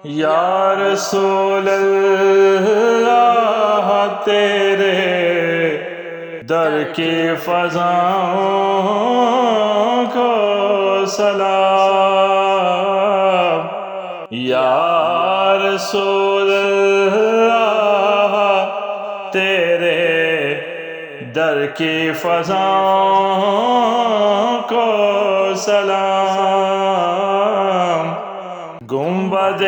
یا رسول اللہ تیرے در کی فضاؤں کو سلام، یا رسول اللہ تیرے در کی فضاؤں کو سلام، گنبد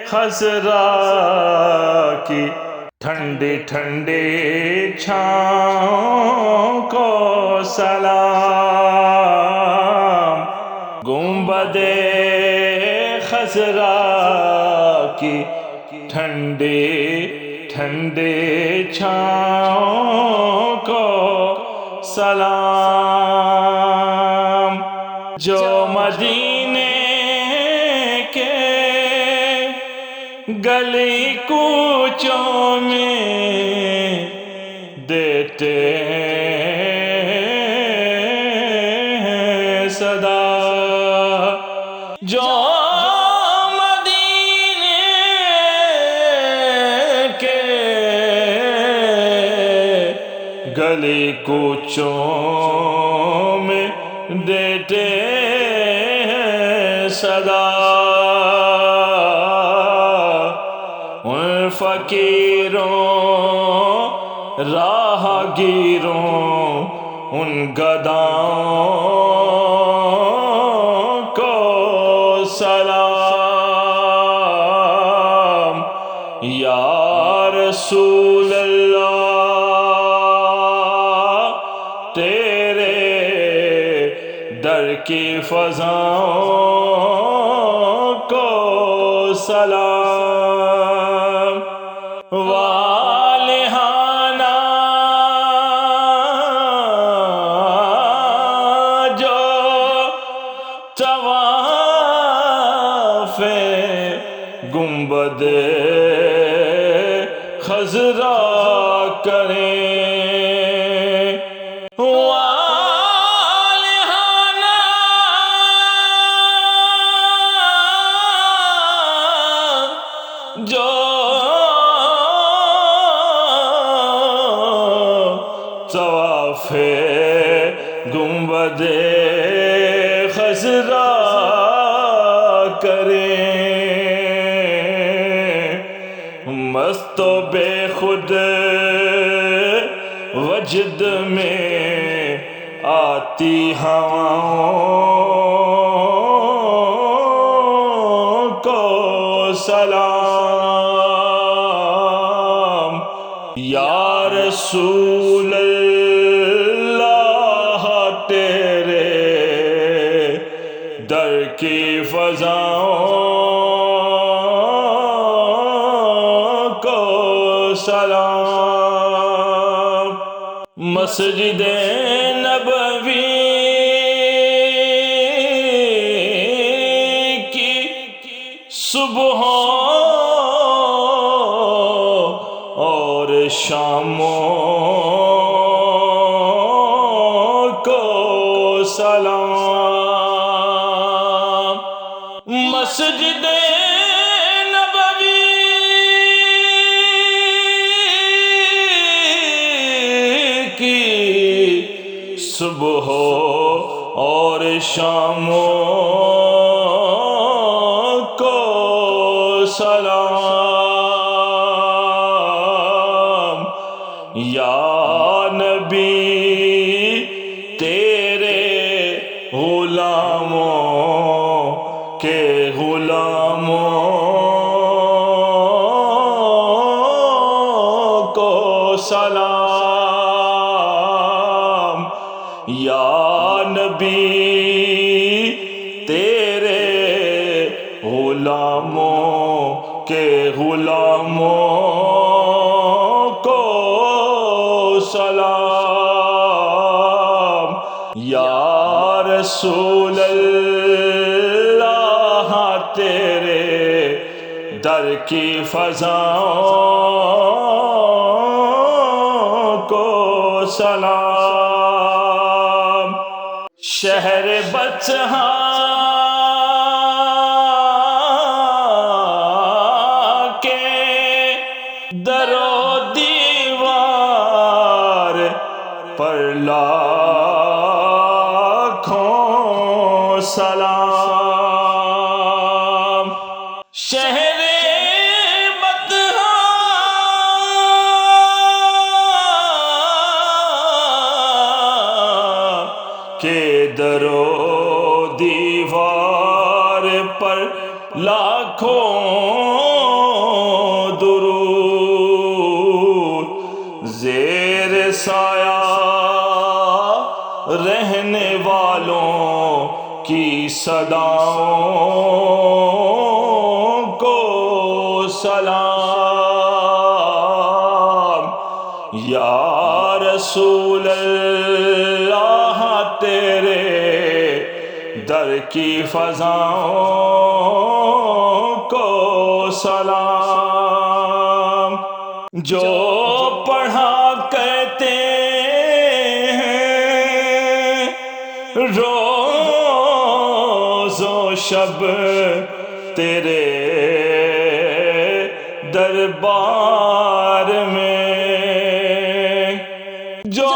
خضرا کی ٹھنڈی ٹھنڈی چھاؤں کو سلام، گنبد خضرا کی ٹھنڈی ٹھنڈی چھاؤں کو سلام، جو مدینے کے گلی کوچوں میں دیتے ہیں صدا، جو مدینے کے گلی کوچوں میں دیتے ہیں صدا، ان فقیروں راہ گیروں ان گداؤں کو سلام، یا رسول اللہ تیرے در کی فضاؤں کو سلام، والہانہ جو طواف گنبد خضرا کریں، جو طواف گنبد خضرا کریں، مست و بے خود وجد میں آتی ہواؤں کو سلام، یا رسول اللہ تیرے در کی فضاؤں کو سلام، مسجد نبوی کی صبحوں اور شاموں کو سلام، مسجد نبوی کی صبح اور شاموں کو سلام، یا نبی تیرے غلاموں کے غلاموں کو سلام، یا نبی تیرے غلاموں کے غلاموں کو سلام، یا رسول اللہ تیرے در کی فضاؤں کو سلام، شہر بطحاں لاکھوں سلام۔ شہر کہ در و دیوار پر لاکھوں درود، زیر سایہ رہنے والوں کی صداؤں کو سلام۔ یا رسول اللہ تیرے در کی فضاؤں کو سلام۔ جو پڑھا کرتے ہیں روز و شب تیرے دربار میں، جو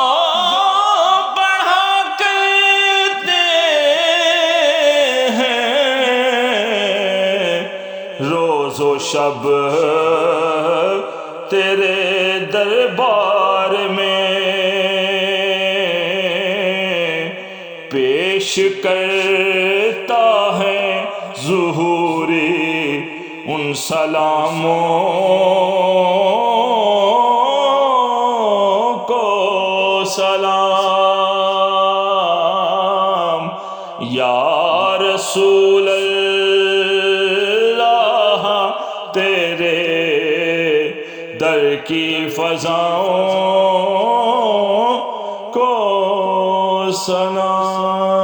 روز و شب تیرے دربار میں پیش کرتا ہے ظہوری ان سلاموں کو سلام۔ یا رسول تیرے در کی فضاؤں کو سلام۔